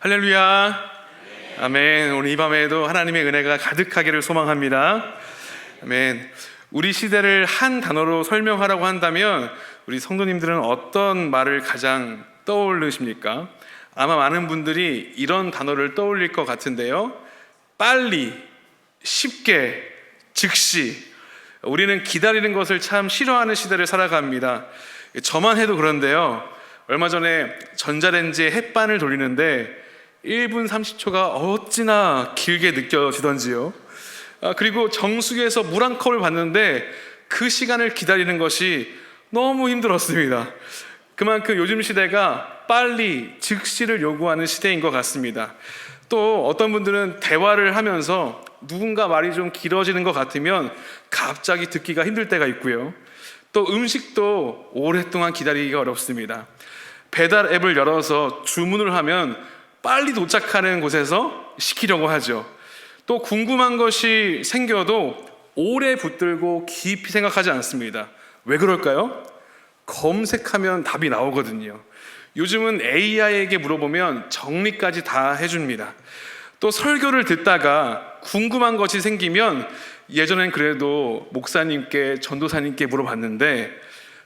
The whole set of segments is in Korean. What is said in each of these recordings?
할렐루야. 아멘. 오늘 이 밤에도 하나님의 은혜가 가득하기를 소망합니다. 아멘. 우리 시대를 한 단어로 설명하라고 한다면 우리 성도님들은 어떤 말을 가장 떠올리십니까? 아마 많은 분들이 이런 단어를 떠올릴 것 같은데요. 빨리, 쉽게, 즉시. 우리는 기다리는 것을 참 싫어하는 시대를 살아갑니다. 저만 해도 그런데요. 얼마 전에 전자레인지에 햇반을 돌리는데 1분 30초가 어찌나 길게 느껴지던지요. 그리고 정수기에서 물 한 컵을 받는데 그 시간을 기다리는 것이 너무 힘들었습니다. 그만큼 요즘 시대가 빨리, 즉시를 요구하는 시대인 것 같습니다. 또 어떤 분들은 대화를 하면서 누군가 말이 좀 길어지는 것 같으면 갑자기 듣기가 힘들 때가 있고요. 또 음식도 오랫동안 기다리기가 어렵습니다. 배달 앱을 열어서 주문을 하면 빨리 도착하는 곳에서 시키려고 하죠. 또 궁금한 것이 생겨도 오래 붙들고 깊이 생각하지 않습니다. 왜 그럴까요? 검색하면 답이 나오거든요. 요즘은 AI에게 물어보면 정리까지 다 해줍니다. 또 설교를 듣다가 궁금한 것이 생기면 예전엔 그래도 목사님께, 전도사님께 물어봤는데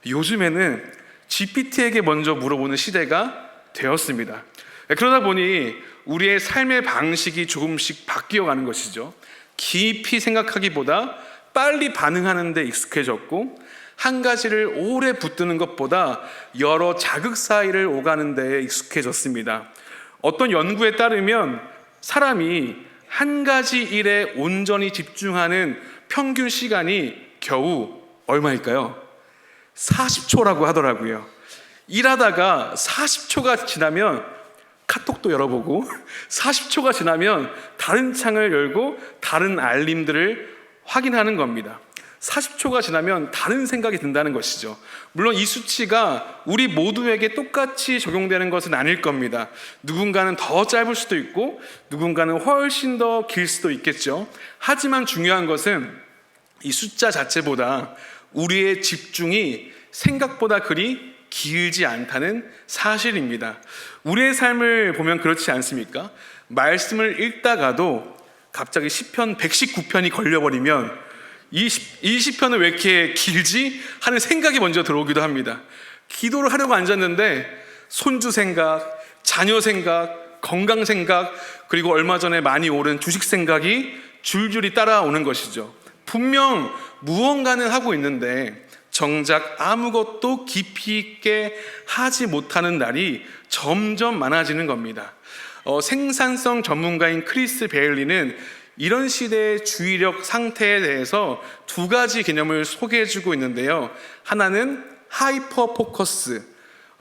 요즘에는 GPT에게 먼저 물어보는 시대가 되었습니다. 그러다 보니 우리의 삶의 방식이 조금씩 바뀌어가는 것이죠. 깊이 생각하기보다 빨리 반응하는 데 익숙해졌고 한 가지를 오래 붙드는 것보다 여러 자극 사이를 오가는 데 익숙해졌습니다. 어떤 연구에 따르면 사람이 한 가지 일에 온전히 집중하는 평균 시간이 겨우 얼마일까요? 40초라고 하더라고요. 일하다가 40초가 지나면 카톡도 열어보고 40초가 지나면 다른 창을 열고 다른 알림들을 확인하는 겁니다. 40초가 지나면 다른 생각이 든다는 것이죠. 물론 이 수치가 우리 모두에게 똑같이 적용되는 것은 아닐 겁니다. 누군가는 더 짧을 수도 있고 누군가는 훨씬 더 길 수도 있겠죠. 하지만 중요한 것은 이 숫자 자체보다 우리의 집중이 생각보다 그리 길지 않다는 사실입니다. 우리의 삶을 보면 그렇지 않습니까? 말씀을 읽다가도 갑자기 시편 119편이 걸려버리면 이 시편은 왜 이렇게 길지? 하는 생각이 먼저 들어오기도 합니다. 기도를 하려고 앉았는데 손주 생각, 자녀 생각, 건강 생각, 그리고 얼마 전에 많이 오른 주식 생각이 줄줄이 따라오는 것이죠. 분명 무언가는 하고 있는데 정작 아무것도 깊이 있게 하지 못하는 날이 점점 많아지는 겁니다. 생산성 전문가인 크리스 베일리는 이런 시대의 주의력 상태에 대해서 두 가지 개념을 소개해주고 있는데요. 하나는 하이퍼 포커스,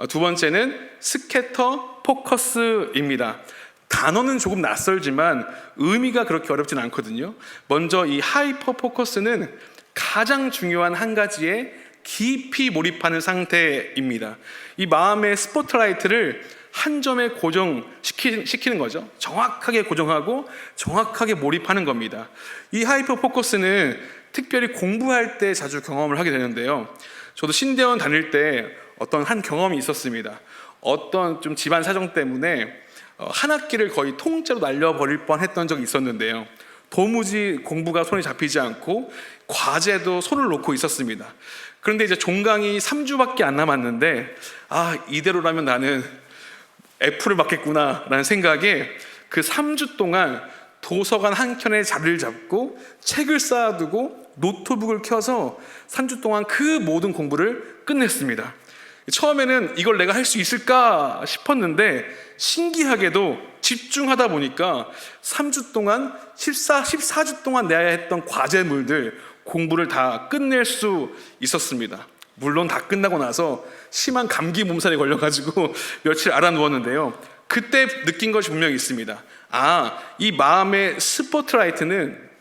두 번째는 스캐터 포커스입니다. 단어는 조금 낯설지만 의미가 그렇게 어렵진 않거든요. 먼저 이 하이퍼 포커스는 가장 중요한 한 가지에 깊이 몰입하는 상태입니다. 이 마음의 스포트라이트를 한 점에 고정시키는 거죠. 정확하게 고정하고 정확하게 몰입하는 겁니다. 이 하이퍼 포커스는 특별히 공부할 때 자주 경험을 하게 되는데요. 저도 신대원 다닐 때 어떤 한 경험이 있었습니다. 어떤 좀 집안 사정 때문에 한 학기를 거의 통째로 날려버릴 뻔했던 적이 있었는데요. 도무지 공부가 손에 잡히지 않고 과제도 손을 놓고 있었습니다. 그런데 이제 종강이 3주밖에 안 남았는데 이대로라면 나는 F를 받겠구나 라는 생각에 그 3주 동안 도서관 한켠에 자리를 잡고 책을 쌓아두고 노트북을 켜서 3주 동안 그 모든 공부를 끝냈습니다. 처음에는 이걸 내가 할 수 있을까 싶었는데 신기하게도 집중하다 보니까 3주 동안 14주 동안 내야 했던 과제물들 공부를 다 끝낼 수 있었습니다. 물론 다 끝나고 나서 심한 감기 몸살에 걸려가지고 며칠 알아 누웠는데요. 그때 느낀 것이 분명히 있습니다. 이 마음의 스포트라이트는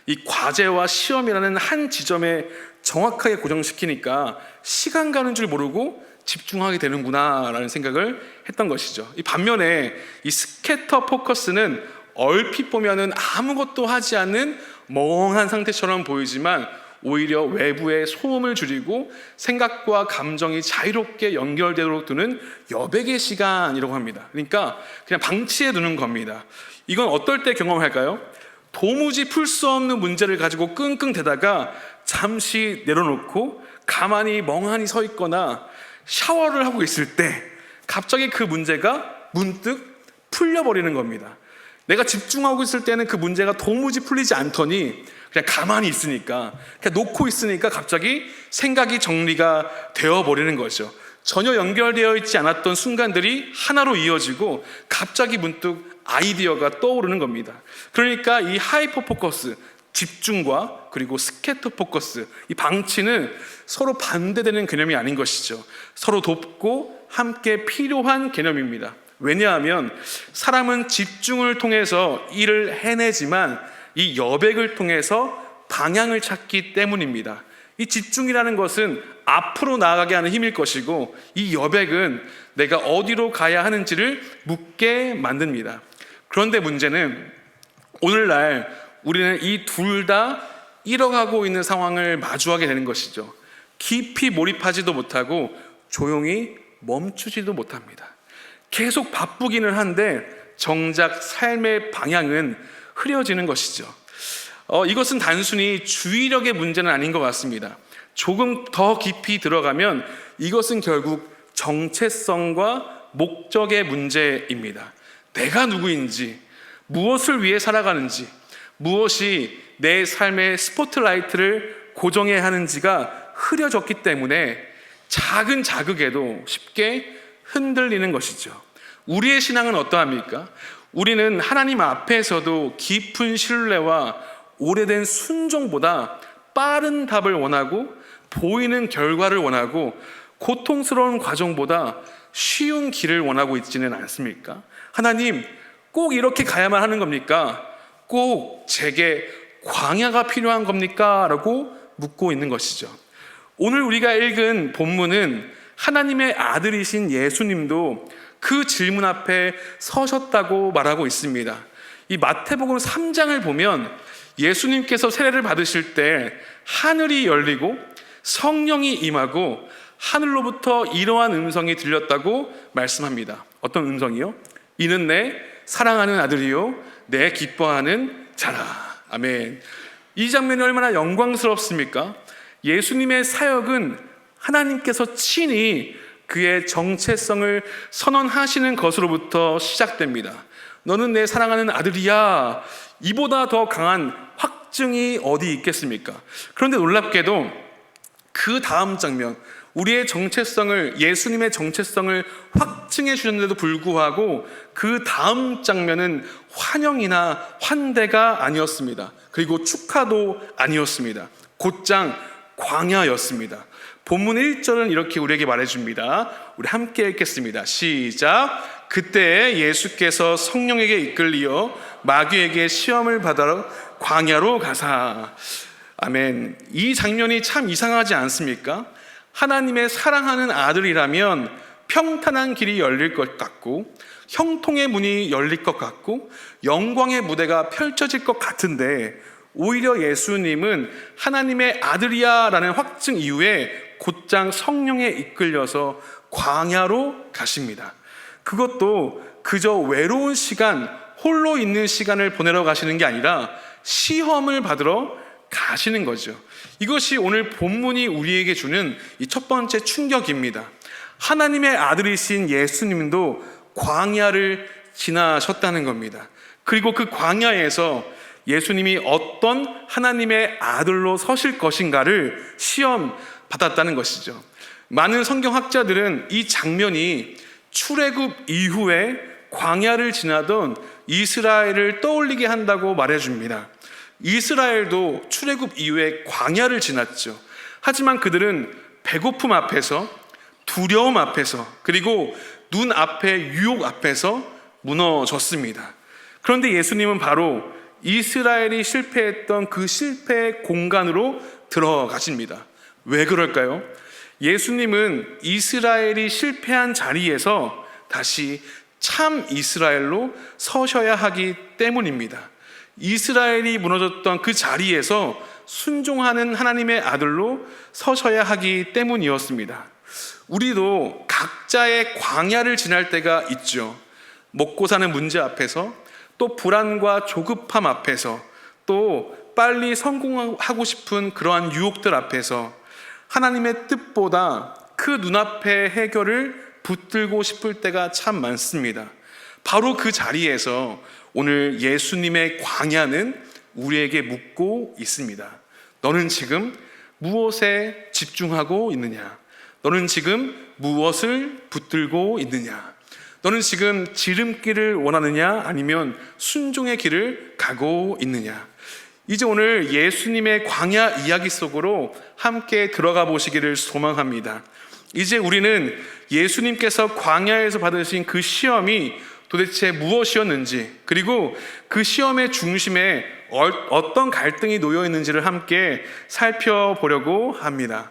이 과제와 시험이라는 한 지점에 정확하게 고정시키니까 시간 가는 줄 모르고 집중하게 되는구나 라는 생각을 했던 것이죠. 이 반면에 이 스캐터 포커스는 얼핏 보면은 아무것도 하지 않는 멍한 상태처럼 보이지만 오히려 외부의 소음을 줄이고 생각과 감정이 자유롭게 연결되도록 두는 여백의 시간이라고 합니다. 그러니까 그냥 방치해 두는 겁니다. 이건 어떨 때 경험할까요? 도무지 풀 수 없는 문제를 가지고 끙끙대다가 잠시 내려놓고 가만히 멍하니 서 있거나 샤워를 하고 있을 때 갑자기 그 문제가 문득 풀려버리는 겁니다. 내가 집중하고 있을 때는 그 문제가 도무지 풀리지 않더니 그냥 가만히 있으니까, 그냥 놓고 있으니까 갑자기 생각이 정리가 되어버리는 거죠. 전혀 연결되어 있지 않았던 순간들이 하나로 이어지고 갑자기 문득 아이디어가 떠오르는 겁니다. 그러니까 이 하이퍼 포커스, 집중과 그리고 스캐터 포커스, 이 방치는 서로 반대되는 개념이 아닌 것이죠. 서로 돕고 함께 필요한 개념입니다. 왜냐하면 사람은 집중을 통해서 일을 해내지만 이 여백을 통해서 방향을 찾기 때문입니다. 이 집중이라는 것은 앞으로 나아가게 하는 힘일 것이고, 이 여백은 내가 어디로 가야 하는지를 묻게 만듭니다. 그런데 문제는 오늘날 우리는 이 둘 다 잃어가고 있는 상황을 마주하게 되는 것이죠. 깊이 몰입하지도 못하고 조용히 멈추지도 못합니다. 계속 바쁘기는 한데 정작 삶의 방향은 흐려지는 것이죠. 이것은 단순히 주의력의 문제는 아닌 것 같습니다. 조금 더 깊이 들어가면 이것은 결국 정체성과 목적의 문제입니다. 내가 누구인지, 무엇을 위해 살아가는지, 무엇이 내 삶의 스포트라이트를 고정해야 하는지가 흐려졌기 때문에 작은 자극에도 쉽게 흔들리는 것이죠. 우리의 신앙은 어떠합니까? 우리는 하나님 앞에서도 깊은 신뢰와 오래된 순종보다 빠른 답을 원하고 보이는 결과를 원하고 고통스러운 과정보다 쉬운 길을 원하고 있지는 않습니까? 하나님, 꼭 이렇게 가야만 하는 겁니까? 꼭 제게 광야가 필요한 겁니까? 라고 묻고 있는 것이죠. 오늘 우리가 읽은 본문은 하나님의 아들이신 예수님도 그 질문 앞에 서셨다고 말하고 있습니다. 이 마태복음 3장을 보면 예수님께서 세례를 받으실 때 하늘이 열리고 성령이 임하고 하늘로부터 이러한 음성이 들렸다고 말씀합니다. 어떤 음성이요? 이는 내 사랑하는 아들이요 내 기뻐하는 자라. 아멘. 이 장면이 얼마나 영광스럽습니까? 예수님의 사역은 하나님께서 친히 그의 정체성을 선언하시는 것으로부터 시작됩니다. 너는 내 사랑하는 아들이야. 이보다 더 강한 확증이 어디 있겠습니까? 그런데 놀랍게도 그 다음 장면, 우리의 정체성을, 예수님의 정체성을 확증해 주셨는데도 불구하고 그 다음 장면은 환영이나 환대가 아니었습니다. 그리고 축하도 아니었습니다. 곧장 광야였습니다. 본문 1절은 이렇게 우리에게 말해줍니다. 우리 함께 읽겠습니다. 시작. 그때 예수께서 성령에게 이끌리어 마귀에게 시험을 받으러 광야로 가사. 아멘. 이 장면이 참 이상하지 않습니까? 하나님의 사랑하는 아들이라면 평탄한 길이 열릴 것 같고 형통의 문이 열릴 것 같고 영광의 무대가 펼쳐질 것 같은데, 오히려 예수님은 하나님의 아들이야 라는 확증 이후에 곧장 성령에 이끌려서 광야로 가십니다. 그것도 그저 외로운 시간, 홀로 있는 시간을 보내러 가시는 게 아니라 시험을 받으러 가시는 거죠. 이것이 오늘 본문이 우리에게 주는 이 첫 번째 충격입니다. 하나님의 아들이신 예수님도 광야를 지나셨다는 겁니다. 그리고 그 광야에서 예수님이 어떤 하나님의 아들로 서실 것인가를 시험 받았다는 것이죠. 많은 성경학자들은 이 장면이 출애굽 이후에 광야를 지나던 이스라엘을 떠올리게 한다고 말해줍니다. 이스라엘도 출애굽 이후에 광야를 지났죠. 하지만 그들은 배고픔 앞에서, 두려움 앞에서, 그리고 눈앞의 유혹 앞에서 무너졌습니다. 그런데 예수님은 바로 이스라엘이 실패했던 그 실패의 공간으로 들어가십니다. 왜 그럴까요? 예수님은 이스라엘이 실패한 자리에서 다시 참 이스라엘로 서셔야 하기 때문입니다. 이스라엘이 무너졌던 그 자리에서 순종하는 하나님의 아들로 서셔야 하기 때문이었습니다. 우리도 각자의 광야를 지날 때가 있죠. 먹고 사는 문제 앞에서, 또 불안과 조급함 앞에서, 또 빨리 성공하고 싶은 그러한 유혹들 앞에서 하나님의 뜻보다 그 눈앞의 해결을 붙들고 싶을 때가 참 많습니다. 바로 그 자리에서 오늘 예수님의 광야는 우리에게 묻고 있습니다. 너는 지금 무엇에 집중하고 있느냐? 너는 지금 무엇을 붙들고 있느냐? 너는 지금 지름길을 원하느냐? 아니면 순종의 길을 가고 있느냐? 이제 오늘 예수님의 광야 이야기 속으로 함께 들어가 보시기를 소망합니다. 이제 우리는 예수님께서 광야에서 받으신 그 시험이 도대체 무엇이었는지, 그리고 그 시험의 중심에 어떤 갈등이 놓여 있는지를 함께 살펴보려고 합니다.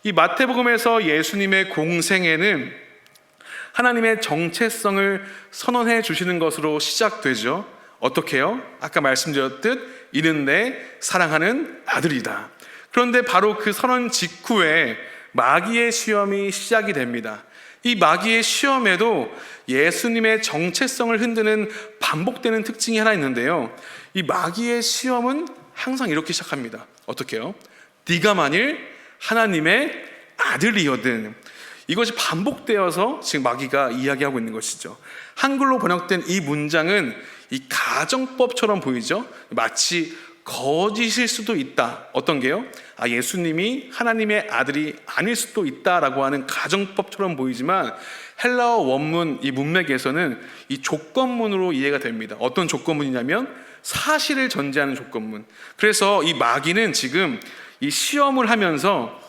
이 마태복음에서 예수님의 공생애는 하나님의 정체성을 선언해 주시는 것으로 시작되죠. 어떻게요? 아까 말씀드렸듯 이는 내 사랑하는 아들이다. 그런데 바로 그 선언 직후에 마귀의 시험이 시작이 됩니다. 이 마귀의 시험에도 예수님의 정체성을 흔드는 반복되는 특징이 하나 있는데요. 이 마귀의 시험은 항상 이렇게 시작합니다. 어떻게요? 네가 만일 하나님의 아들이거든. 이것이 반복되어서 지금 마귀가 이야기하고 있는 것이죠. 한글로 번역된 이 문장은 이 가정법처럼 보이죠. 마치 거짓일 수도 있다. 어떤 게요? 예수님이 하나님의 아들이 아닐 수도 있다라고 하는 가정법처럼 보이지만 헬라어 원문 이 문맥에서는 이 조건문으로 이해가 됩니다. 어떤 조건문이냐면 사실을 전제하는 조건문. 그래서 이 마귀는 지금 이 시험을 하면서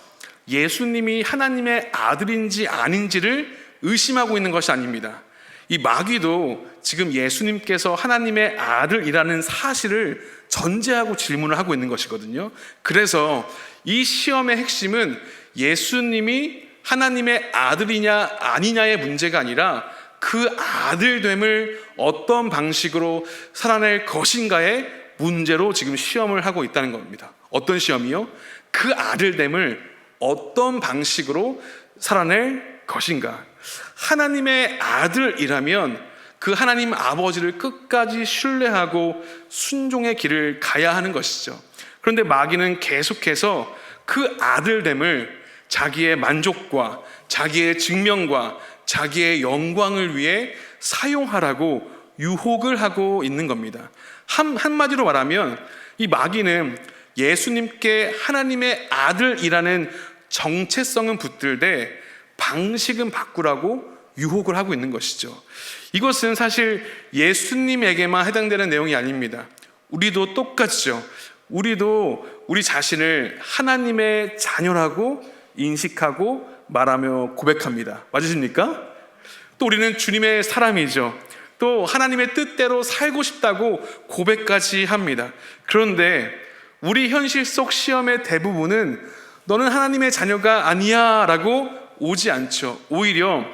예수님이 하나님의 아들인지 아닌지를 의심하고 있는 것이 아닙니다. 이 마귀도 지금 예수님께서 하나님의 아들이라는 사실을 전제하고 질문을 하고 있는 것이거든요. 그래서 이 시험의 핵심은 예수님이 하나님의 아들이냐 아니냐의 문제가 아니라 그 아들됨을 어떤 방식으로 살아낼 것인가의 문제로 지금 시험을 하고 있다는 겁니다. 어떤 시험이요? 그 아들됨을 어떤 방식으로 살아낼 것인가. 하나님의 아들이라면 그 하나님 아버지를 끝까지 신뢰하고 순종의 길을 가야 하는 것이죠. 그런데 마귀는 계속해서 그 아들됨을 자기의 만족과 자기의 증명과 자기의 영광을 위해 사용하라고 유혹을 하고 있는 겁니다. 한마디로 말하면 이 마귀는 예수님께 하나님의 아들이라는 정체성은 붙들되 방식은 바꾸라고 유혹을 하고 있는 것이죠. 이것은 사실 예수님에게만 해당되는 내용이 아닙니다. 우리도 똑같죠. 우리도 우리 자신을 하나님의 자녀라고 인식하고 말하며 고백합니다. 맞으십니까? 또 우리는 주님의 사람이죠. 또 하나님의 뜻대로 살고 싶다고 고백까지 합니다. 그런데 우리 현실 속 시험의 대부분은 너는 하나님의 자녀가 아니야 라고 오지 않죠. 오히려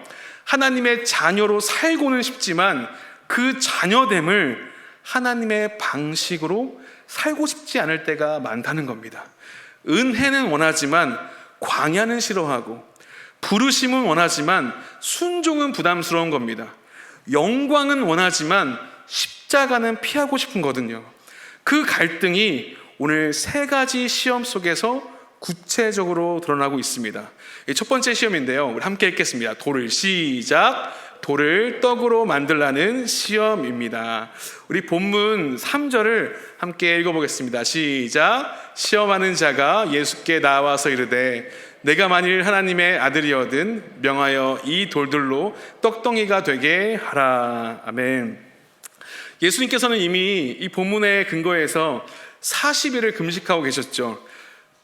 하나님의 자녀로 살고는 싶지만 그 자녀됨을 하나님의 방식으로 살고 싶지 않을 때가 많다는 겁니다. 은혜는 원하지만 광야는 싫어하고, 부르심은 원하지만 순종은 부담스러운 겁니다. 영광은 원하지만 십자가는 피하고 싶은 거거든요. 그 갈등이 오늘 세 가지 시험 속에서 구체적으로 드러나고 있습니다. 첫 번째 시험인데요, 우리 함께 읽겠습니다. 돌을 시작. 돌을 떡으로 만들라는 시험입니다. 우리 본문 3절을 함께 읽어보겠습니다. 시작. 시험하는 자가 예수께 나와서 이르되 내가 만일 하나님의 아들이거든 명하여 이 돌들로 떡덩이가 되게 하라. 아멘. 예수님께서는 이미 이 본문의 근거에서 40일을 금식하고 계셨죠.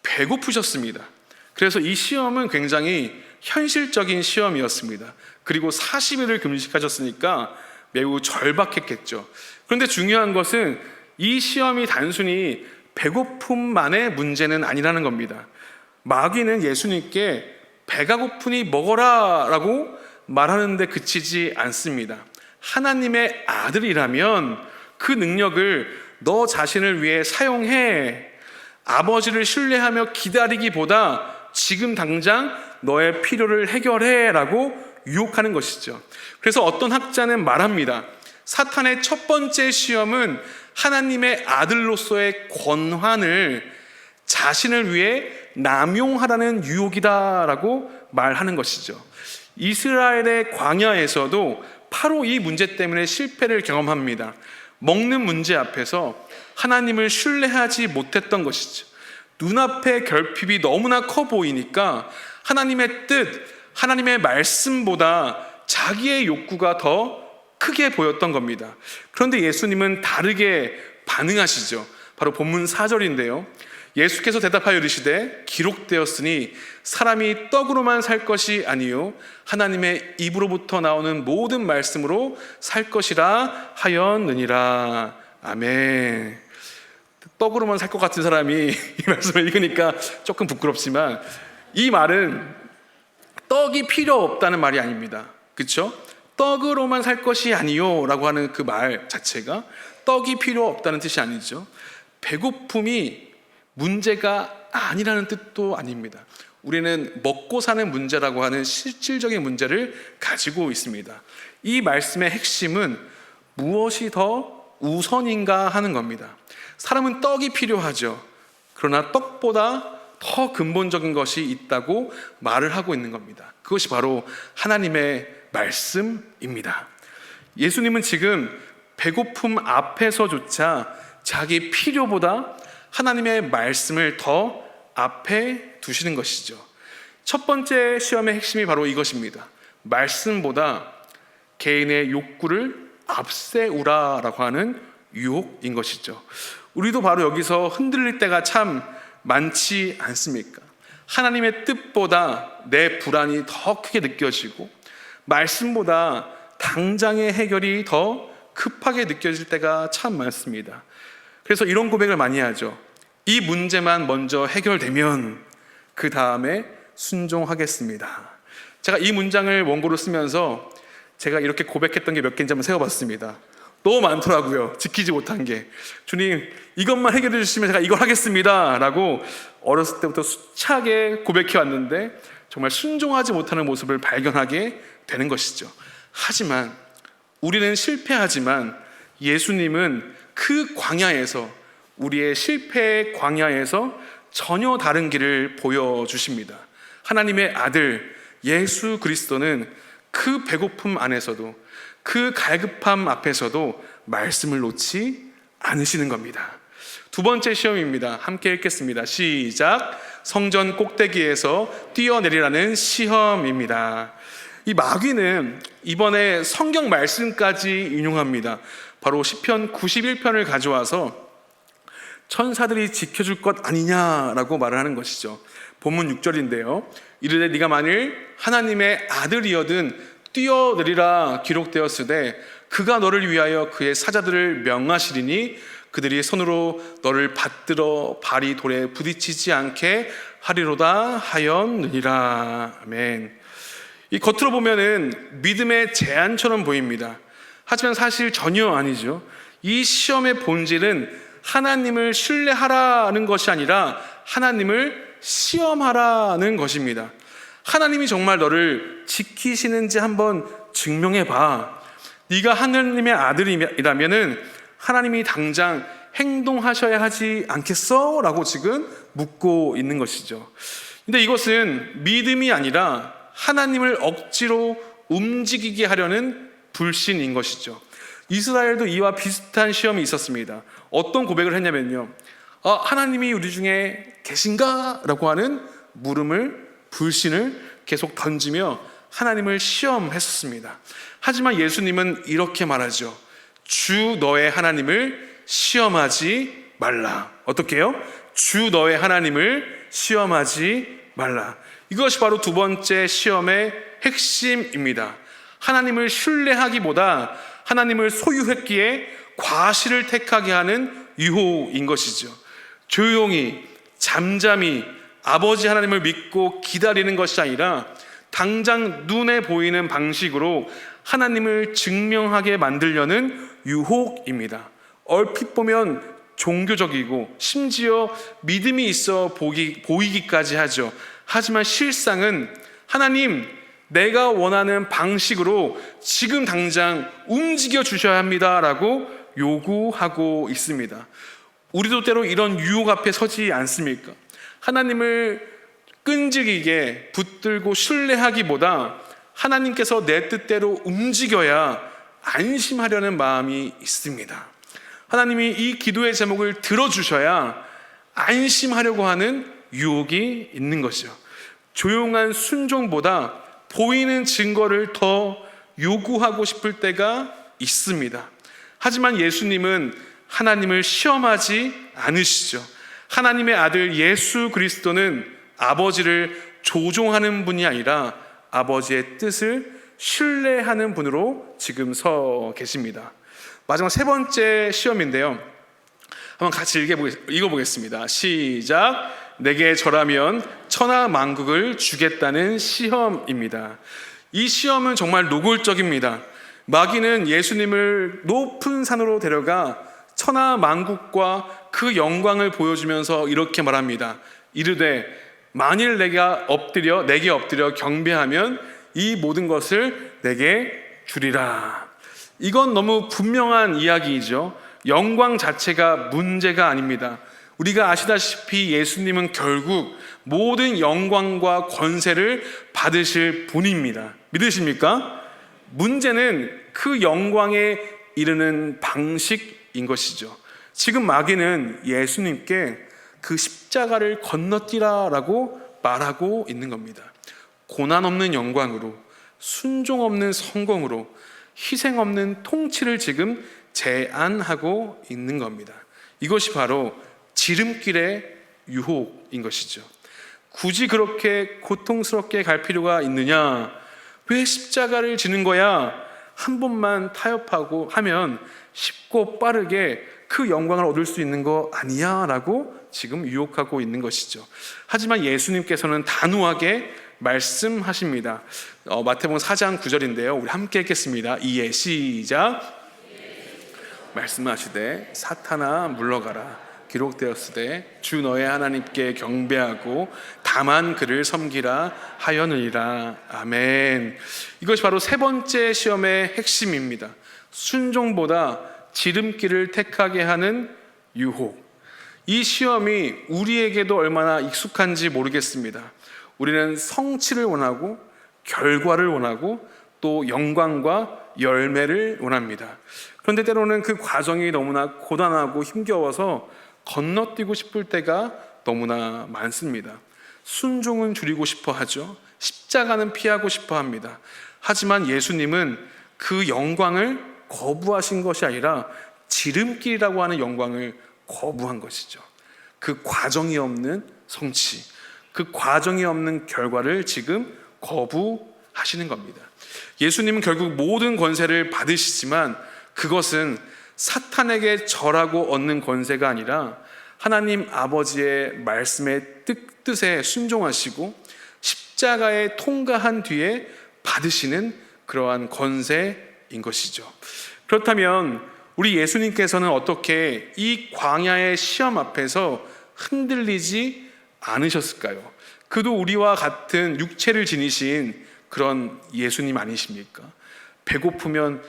배고프셨습니다. 그래서 이 시험은 굉장히 현실적인 시험이었습니다. 그리고 40일을 금식하셨으니까 매우 절박했겠죠. 그런데 중요한 것은 이 시험이 단순히 배고픔만의 문제는 아니라는 겁니다. 마귀는 예수님께 배가 고프니 먹어라 라고 말하는데 그치지 않습니다. 하나님의 아들이라면 그 능력을 너 자신을 위해 사용해. 아버지를 신뢰하며 기다리기보다 지금 당장 너의 필요를 해결해 라고 유혹하는 것이죠. 그래서 어떤 학자는 말합니다. 사탄의 첫 번째 시험은 하나님의 아들로서의 권한을 자신을 위해 남용하라는 유혹이다라고 말하는 것이죠. 이스라엘의 광야에서도 바로 이 문제 때문에 실패를 경험합니다. 먹는 문제 앞에서 하나님을 신뢰하지 못했던 것이죠. 눈앞의 결핍이 너무나 커 보이니까 하나님의 뜻, 하나님의 말씀보다 자기의 욕구가 더 크게 보였던 겁니다. 그런데 예수님은 다르게 반응하시죠. 바로 본문 4절인데요. 예수께서 대답하여 이르시되 기록되었으니 사람이 떡으로만 살 것이 아니요 하나님의 입으로부터 나오는 모든 말씀으로 살 것이라 하였느니라. 아멘. 떡으로만 살 것 같은 사람이 이 말씀을 읽으니까 조금 부끄럽지만 이 말은 떡이 필요 없다는 말이 아닙니다. 그렇죠? 떡으로만 살 것이 아니요 라고 하는 그 말 자체가 떡이 필요 없다는 뜻이 아니죠. 배고픔이 문제가 아니라는 뜻도 아닙니다. 우리는 먹고 사는 문제라고 하는 실질적인 문제를 가지고 있습니다. 이 말씀의 핵심은 무엇이 더 우선인가 하는 겁니다. 사람은 떡이 필요하죠. 그러나 떡보다 더 근본적인 것이 있다고 말을 하고 있는 겁니다. 그것이 바로 하나님의 말씀입니다. 예수님은 지금 배고픔 앞에서조차 자기 필요보다 하나님의 말씀을 더 앞에 두시는 것이죠. 첫 번째 시험의 핵심이 바로 이것입니다. 말씀보다 개인의 욕구를 앞세우라라고 하는 유혹인 것이죠. 우리도 바로 여기서 흔들릴 때가 참 많지 않습니까? 하나님의 뜻보다 내 불안이 더 크게 느껴지고 말씀보다 당장의 해결이 더 급하게 느껴질 때가 참 많습니다. 그래서 이런 고백을 많이 하죠. 이 문제만 먼저 해결되면 그 다음에 순종하겠습니다. 제가 이 문장을 원고로 쓰면서 제가 이렇게 고백했던 게 몇 개인지 한번 세어봤습니다. 너무 많더라고요. 지키지 못한 게. 주님, 이것만 해결해 주시면 제가 이걸 하겠습니다 라고 어렸을 때부터 수차게 고백해 왔는데 정말 순종하지 못하는 모습을 발견하게 되는 것이죠. 하지만 우리는 실패하지만 예수님은 그 광야에서, 우리의 실패의 광야에서 전혀 다른 길을 보여주십니다. 하나님의 아들 예수 그리스도는 그 배고픔 안에서도, 그 갈급함 앞에서도 말씀을 놓지 않으시는 겁니다. 두 번째 시험입니다. 함께 읽겠습니다. 시작. 성전 꼭대기에서 뛰어내리라는 시험입니다. 이 마귀는 이번에 성경 말씀까지 인용합니다. 바로 시편 91편을 가져와서 천사들이 지켜줄 것 아니냐라고 말을 하는 것이죠. 본문 6절인데요. 이르되 네가 만일 하나님의 아들이어든 뛰어내리라 기록되었으되 그가 너를 위하여 그의 사자들을 명하시리니 그들이 손으로 너를 받들어 발이 돌에 부딪히지 않게 하리로다 하였느니라. 아멘. 이 겉으로 보면은 믿음의 제안처럼 보입니다. 하지만 사실 전혀 아니죠. 이 시험의 본질은 하나님을 신뢰하라는 것이 아니라 하나님을 시험하라는 것입니다. 하나님이 정말 너를 지키시는지 한번 증명해봐. 네가 하나님의 아들이라면은 하나님이 당장 행동하셔야 하지 않겠어? 라고 지금 묻고 있는 것이죠. 근데 이것은 믿음이 아니라 하나님을 억지로 움직이게 하려는 불신인 것이죠. 이스라엘도 이와 비슷한 시험이 있었습니다. 어떤 고백을 했냐면요. 하나님이 우리 중에 계신가? 라고 하는 물음을, 불신을 계속 던지며 하나님을 시험했었습니다. 하지만 예수님은 이렇게 말하죠. 주 너의 하나님을 시험하지 말라. 어떻게 해요? 주 너의 하나님을 시험하지 말라. 이것이 바로 두 번째 시험의 핵심입니다. 하나님을 신뢰하기보다 하나님을 소유했기에 과실을 택하게 하는 유혹인 것이죠. 조용히 잠잠히 아버지 하나님을 믿고 기다리는 것이 아니라 당장 눈에 보이는 방식으로 하나님을 증명하게 만들려는 유혹입니다. 얼핏 보면 종교적이고 심지어 믿음이 있어 보이기까지 하죠. 하지만 실상은 하나님, 내가 원하는 방식으로 지금 당장 움직여 주셔야 합니다 라고 요구하고 있습니다. 우리도 때로 이런 유혹 앞에 서지 않습니까? 하나님을 끈질기게 붙들고 신뢰하기보다 하나님께서 내 뜻대로 움직여야 안심하려는 마음이 있습니다. 하나님이 이 기도의 제목을 들어주셔야 안심하려고 하는 유혹이 있는 것이죠. 조용한 순종보다 보이는 증거를 더 요구하고 싶을 때가 있습니다. 하지만 예수님은 하나님을 시험하지 않으시죠. 하나님의 아들 예수 그리스도는 아버지를 조종하는 분이 아니라 아버지의 뜻을 신뢰하는 분으로 지금 서 계십니다. 마지막 세 번째 시험인데요, 한번 같이 읽어보겠습니다. 시작. 내게 절하면 천하 만국을 주겠다는 시험입니다. 이 시험은 정말 노골적입니다. 마귀는 예수님을 높은 산으로 데려가 천하 만국과 그 영광을 보여주면서 이렇게 말합니다. 이르되 만일 내게 엎드려 경배하면 이 모든 것을 내게 주리라. 이건 너무 분명한 이야기이죠. 영광 자체가 문제가 아닙니다. 우리가 아시다시피 예수님은 결국 모든 영광과 권세를 받으실 분입니다. 믿으십니까? 문제는 그 영광에 이르는 방식인 것이죠. 지금 마귀는 예수님께 그 십자가를 건너뛰라라고 말하고 있는 겁니다. 고난 없는 영광으로, 순종 없는 성공으로, 희생 없는 통치를 지금 제안하고 있는 겁니다. 이것이 바로 지름길의 유혹인 것이죠. 굳이 그렇게 고통스럽게 갈 필요가 있느냐? 왜 십자가를 지는 거야? 한 번만 타협하고 하면 쉽고 빠르게 그 영광을 얻을 수 있는 거 아니야? 라고 지금 유혹하고 있는 것이죠. 하지만 예수님께서는 단호하게 말씀하십니다. 마태복음 4장 9절인데요. 우리 함께 읽겠습니다. 이에 시작. 말씀하시되 사탄아 물러가라. 기록되었으되 주 너의 하나님께 경배하고 다만 그를 섬기라 하였느니라. 아멘. 이것이 바로 세 번째 시험의 핵심입니다. 순종보다 지름길을 택하게 하는 유혹. 이 시험이 우리에게도 얼마나 익숙한지 모르겠습니다. 우리는 성취를 원하고 결과를 원하고 또 영광과 열매를 원합니다. 그런데 때로는 그 과정이 너무나 고단하고 힘겨워서 건너뛰고 싶을 때가 너무나 많습니다. 순종은 줄이고 싶어 하죠. 십자가는 피하고 싶어 합니다. 하지만 예수님은 그 영광을 거부하신 것이 아니라 지름길이라고 하는 영광을 거부한 것이죠. 그 과정이 없는 성취, 그 과정이 없는 결과를 지금 거부하시는 겁니다. 예수님은 결국 모든 권세를 받으시지만 그것은 사탄에게 절하고 얻는 권세가 아니라 하나님 아버지의 말씀의 뜻에 순종하시고 십자가에 통과한 뒤에 받으시는 그러한 권세인 것이죠. 그렇다면 우리 예수님께서는 어떻게 이 광야의 시험 앞에서 흔들리지 않으셨을까요? 그도 우리와 같은 육체를 지니신 그런 예수님 아니십니까? 배고프면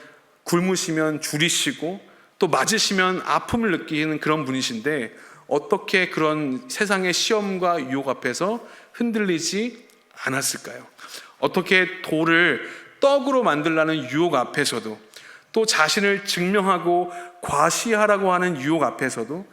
굶으시면 줄이시고 또 맞으시면 아픔을 느끼는 그런 분이신데 어떻게 그런 세상의 시험과 유혹 앞에서 흔들리지 않았을까요? 어떻게 돌을 떡으로 만들라는 유혹 앞에서도 또 자신을 증명하고 과시하라고 하는 유혹 앞에서도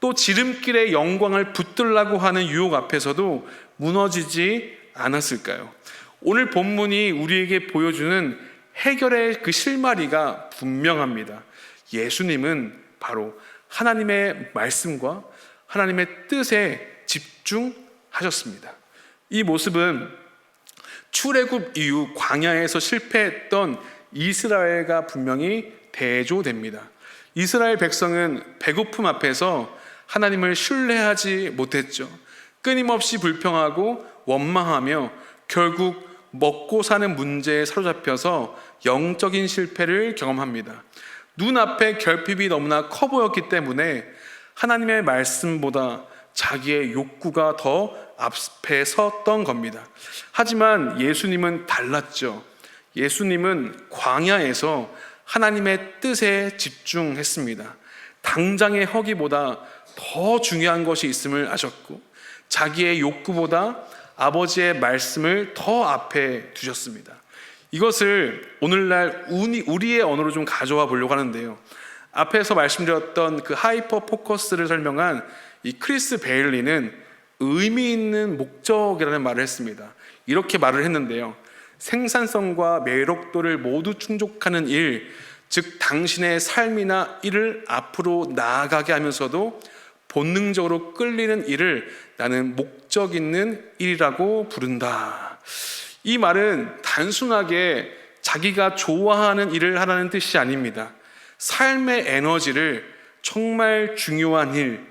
또 지름길의 영광을 붙들라고 하는 유혹 앞에서도 무너지지 않았을까요? 오늘 본문이 우리에게 보여주는 해결의 그 실마리가 분명합니다. 예수님은 바로 하나님의 말씀과 하나님의 뜻에 집중하셨습니다. 이 모습은 출애굽 이후 광야에서 실패했던 이스라엘과 분명히 대조됩니다. 이스라엘 백성은 배고픔 앞에서 하나님을 신뢰하지 못했죠. 끊임없이 불평하고 원망하며 결국 먹고 사는 문제에 사로잡혀서 영적인 실패를 경험합니다. 눈앞에 결핍이 너무나 커 보였기 때문에 하나님의 말씀보다 자기의 욕구가 더 앞에 섰던 겁니다. 하지만 예수님은 달랐죠. 예수님은 광야에서 하나님의 뜻에 집중했습니다. 당장의 허기보다 더 중요한 것이 있음을 아셨고, 자기의 욕구보다 아버지의 말씀을 더 앞에 두셨습니다. 이것을 오늘날 우리의 언어로 좀 가져와 보려고 하는데요. 앞에서 말씀드렸던 그 하이퍼 포커스를 설명한 이 크리스 베일리는 의미 있는 목적이라는 말을 했습니다. 이렇게 말을 했는데요. 생산성과 매력도를 모두 충족하는 일, 즉 당신의 삶이나 일을 앞으로 나아가게 하면서도 본능적으로 끌리는 일을 나는 목적 있는 일이라고 부른다. 이 말은 단순하게 자기가 좋아하는 일을 하라는 뜻이 아닙니다. 삶의 에너지를 정말 중요한 일,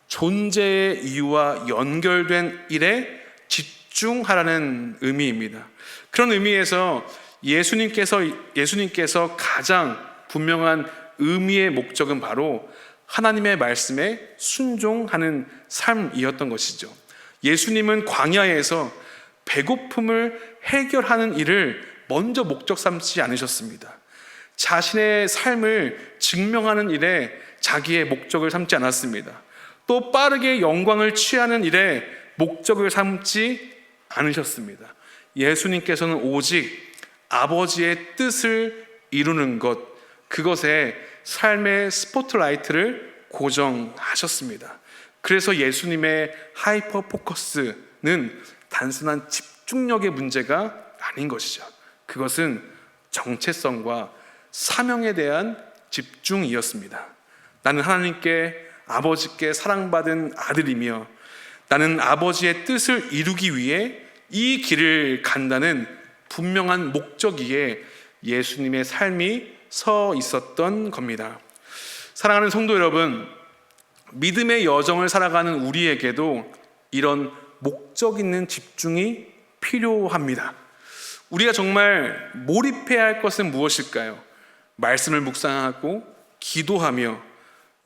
존재의 이유와 연결된 일에 집중하라는 의미입니다. 그런 의미에서 예수님께서 가장 분명한 의미의 목적은 바로 하나님의 말씀에 순종하는 삶이었던 것이죠. 예수님은 광야에서 배고픔을 해결하는 일을 먼저 목적 삼지 않으셨습니다. 자신의 삶을 증명하는 일에 자기의 목적을 삼지 않았습니다. 또 빠르게 영광을 취하는 일에 목적을 삼지 않으셨습니다. 예수님께서는 오직 아버지의 뜻을 이루는 것, 그것에 삶의 스포트라이트를 고정하셨습니다. 그래서 예수님의 하이퍼 포커스는 단순한 집중력의 문제가 아닌 것이죠. 그것은 정체성과 사명에 대한 집중이었습니다. 나는 하나님께, 아버지께 사랑받은 아들이며 나는 아버지의 뜻을 이루기 위해 이 길을 간다는 분명한 목적이에 예수님의 삶이 서 있었던 겁니다. 사랑하는 성도 여러분, 믿음의 여정을 살아가는 우리에게도 이런 목적 있는 집중이 필요합니다. 우리가 정말 몰입해야 할 것은 무엇일까요? 말씀을 묵상하고 기도하며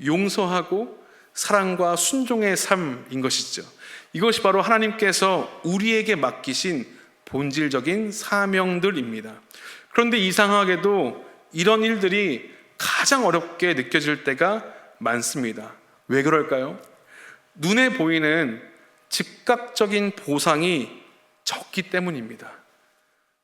용서하고 사랑과 순종의 삶인 것이죠. 이것이 바로 하나님께서 우리에게 맡기신 본질적인 사명들입니다. 그런데 이상하게도 이런 일들이 가장 어렵게 느껴질 때가 많습니다. 왜 그럴까요? 눈에 보이는 즉각적인 보상이 적기 때문입니다.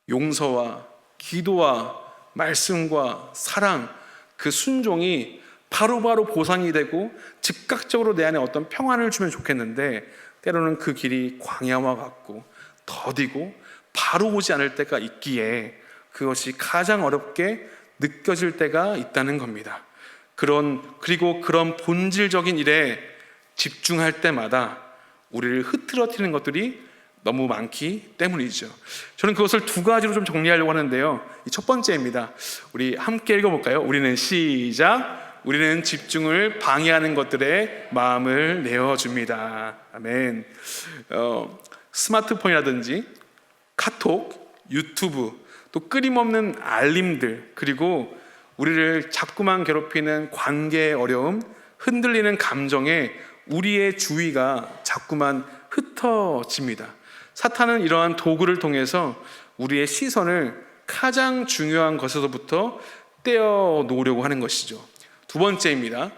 용서와 기도와 말씀과 사랑, 그 순종이 바로바로 보상이 되고 즉각적으로 내 안에 어떤 평안을 주면 좋겠는데, 때로는 그 길이 광야와 같고 더디고 바로 오지 않을 때가 있기에 그것이 가장 어렵게 느껴질 때가 있다는 겁니다. 그리고 그런 본질적인 일에 집중할 때마다 우리를 흐트러뜨리는 것들이 너무 많기 때문이죠. 저는 그것을 두 가지로 좀 정리하려고 하는데요. 첫 번째입니다. 우리 함께 읽어볼까요? 우리는 집중을 방해하는 것들에 마음을 내어줍니다. 아멘. 스마트폰이라든지 카톡, 유튜브, 또 끊임없는 알림들, 그리고 우리를 자꾸만 괴롭히는 관계의 어려움, 흔들리는 감정에 우리의 주의가 자꾸만 흩어집니다. 사탄은 이러한 도구를 통해서 우리의 시선을 가장 중요한 것에서부터 떼어놓으려고 하는 것이죠. 두 번째입니다.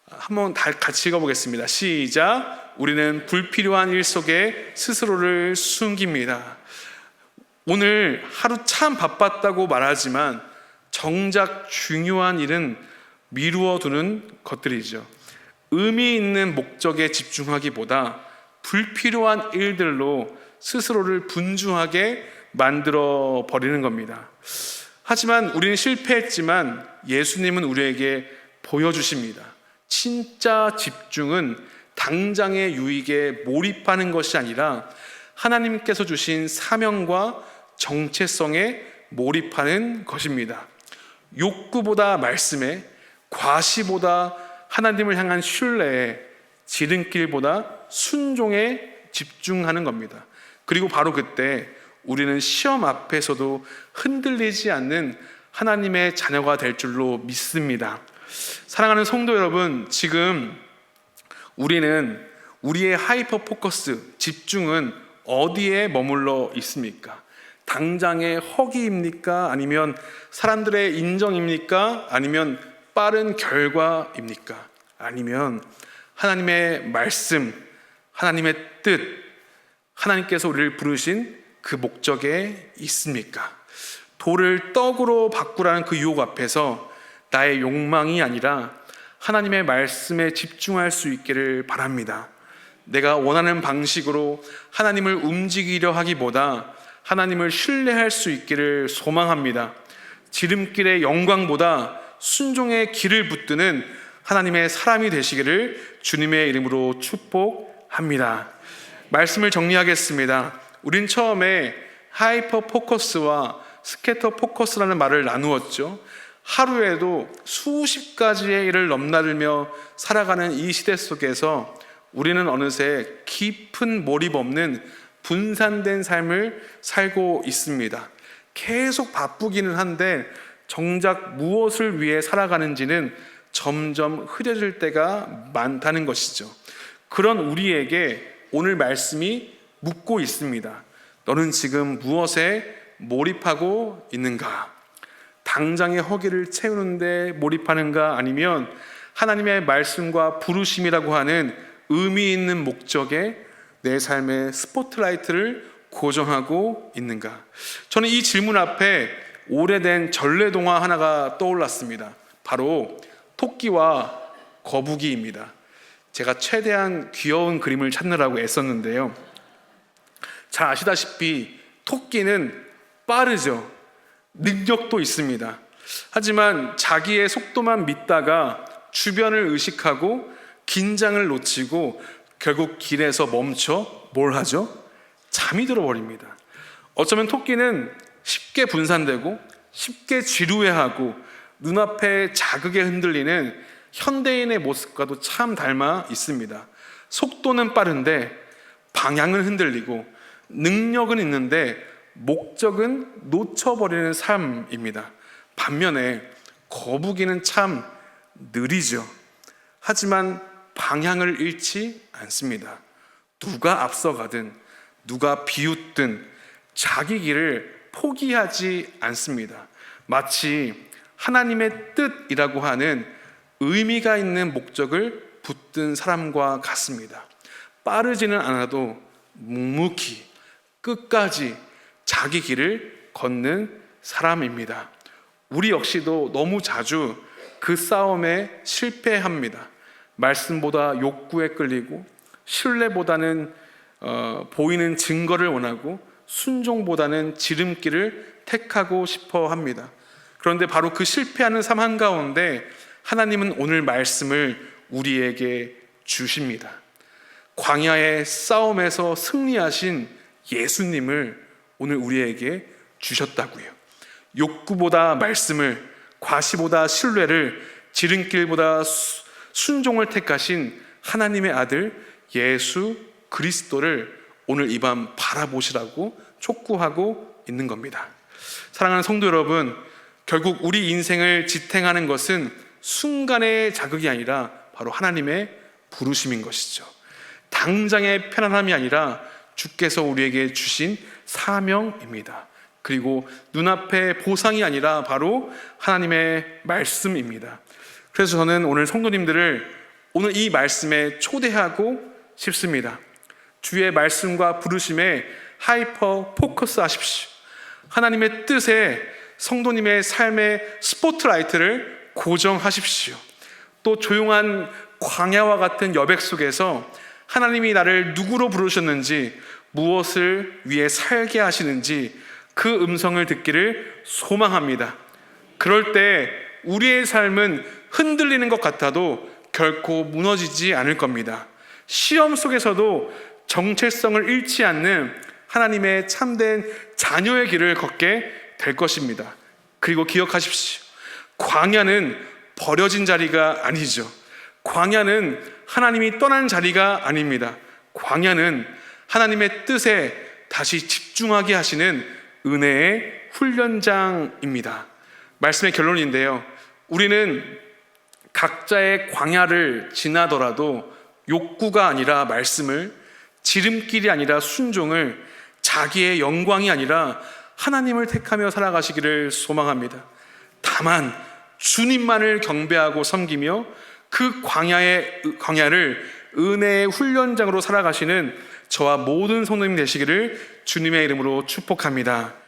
한번 같이 읽어보겠습니다. 시작. 우리는 불필요한 일 속에 스스로를 숨깁니다. 오늘 하루 참 바빴다고 말하지만 정작 중요한 일은 미루어 두는 것들이죠. 의미 있는 목적에 집중하기보다 불필요한 일들로 스스로를 분주하게 만들어 버리는 겁니다. 하지만 우리는 실패했지만 예수님은 우리에게 보여주십니다. 진짜 집중은 당장의 유익에 몰입하는 것이 아니라 하나님께서 주신 사명과 정체성에 몰입하는 것입니다. 욕구보다 말씀에, 과시보다 하나님을 향한 신뢰에, 지름길보다 순종에 집중하는 겁니다. 그리고 바로 그때 우리는 시험 앞에서도 흔들리지 않는 하나님의 자녀가 될 줄로 믿습니다. 사랑하는 성도 여러분, 지금 우리는 우리의 하이퍼 포커스, 집중은 어디에 머물러 있습니까? 당장의 허기입니까? 아니면 사람들의 인정입니까? 아니면 빠른 결과입니까? 아니면 하나님의 말씀, 하나님의 뜻, 하나님께서 우리를 부르신 그 목적에 있습니까? 돌을 떡으로 바꾸라는 그 유혹 앞에서 나의 욕망이 아니라 하나님의 말씀에 집중할 수 있기를 바랍니다. 내가 원하는 방식으로 하나님을 움직이려 하기보다 하나님을 신뢰할 수 있기를 소망합니다. 지름길의 영광보다 순종의 길을 붙드는 하나님의 사람이 되시기를 주님의 이름으로 축복합니다. 말씀을 정리하겠습니다. 우린 처음에 하이퍼 포커스와 스캐터 포커스라는 말을 나누었죠. 하루에도 수십 가지의 일을 넘나들며 살아가는 이 시대 속에서 우리는 어느새 깊은 몰입 없는 분산된 삶을 살고 있습니다. 계속 바쁘기는 한데 정작 무엇을 위해 살아가는지는 점점 흐려질 때가 많다는 것이죠. 그런 우리에게 오늘 말씀이 묻고 있습니다. 너는 지금 무엇에 몰입하고 있는가? 당장의 허기를 채우는데 몰입하는가? 아니면 하나님의 말씀과 부르심이라고 하는 의미 있는 목적에 내 삶의 스포트라이트를 고정하고 있는가? 저는 이 질문 앞에 오래된 전래 동화 하나가 떠올랐습니다. 바로 토끼와 거북이입니다. 제가 최대한 귀여운 그림을 찾느라고 애썼는데요. 잘 아시다시피 토끼는 빠르죠. 능력도 있습니다. 하지만 자기의 속도만 믿다가 주변을 의식하고 긴장을 놓치고 결국 길에서 멈춰 뭘 하죠? 잠이 들어버립니다. 어쩌면 토끼는 쉽게 분산되고 쉽게 지루해하고 눈앞에 자극에 흔들리는 현대인의 모습과도 참 닮아 있습니다. 속도는 빠른데 방향은 흔들리고 능력은 있는데 목적은 놓쳐버리는 삶입니다. 반면에 거북이는 참 느리죠. 하지만 방향을 잃지 않습니다. 누가 앞서가든 누가 비웃든 자기 길을 포기하지 않습니다. 마치 하나님의 뜻이라고 하는 의미가 있는 목적을 붙든 사람과 같습니다. 빠르지는 않아도 묵묵히 끝까지 자기 길을 걷는 사람입니다. 우리 역시도 너무 자주 그 싸움에 실패합니다. 말씀보다 욕구에 끌리고 신뢰보다는 보이는 증거를 원하고 순종보다는 지름길을 택하고 싶어 합니다. 그런데 바로 그 실패하는 삶 한가운데 하나님은 오늘 말씀을 우리에게 주십니다. 광야의 싸움에서 승리하신 예수님을 오늘 우리에게 주셨다고요. 욕구보다 말씀을, 과시보다 신뢰를, 지름길보다 순종을 택하신 하나님의 아들 예수 그리스도를 오늘 이 밤 바라보시라고 촉구하고 있는 겁니다. 사랑하는 성도 여러분, 결국 우리 인생을 지탱하는 것은 순간의 자극이 아니라 바로 하나님의 부르심인 것이죠. 당장의 편안함이 아니라 주께서 우리에게 주신 사명입니다. 그리고 눈앞의 보상이 아니라 바로 하나님의 말씀입니다. 그래서 저는 오늘 성도님들을 오늘 이 말씀에 초대하고 싶습니다. 주의 말씀과 부르심에 하이퍼 포커스 하십시오. 하나님의 뜻에 성도님의 삶의 스포트라이트를 고정하십시오. 또 조용한 광야와 같은 여백 속에서 하나님이 나를 누구로 부르셨는지, 무엇을 위해 살게 하시는지 그 음성을 듣기를 소망합니다. 그럴 때 우리의 삶은 흔들리는 것 같아도 결코 무너지지 않을 겁니다. 시험 속에서도 정체성을 잃지 않는 하나님의 참된 자녀의 길을 걷게 될 것입니다. 그리고 기억하십시오. 광야는 버려진 자리가 아니죠. 광야는 하나님이 떠난 자리가 아닙니다. 광야는 하나님의 뜻에 다시 집중하게 하시는 은혜의 훈련장입니다. 말씀의 결론인데요, 우리는 각자의 광야를 지나더라도 욕구가 아니라 말씀을, 지름길이 아니라 순종을, 자기의 영광이 아니라 하나님을 택하며 살아가시기를 소망합니다. 다만 주님만을 경배하고 섬기며 그 광야를 은혜의 훈련장으로 살아가시는 저와 모든 성도님 되시기를 주님의 이름으로 축복합니다.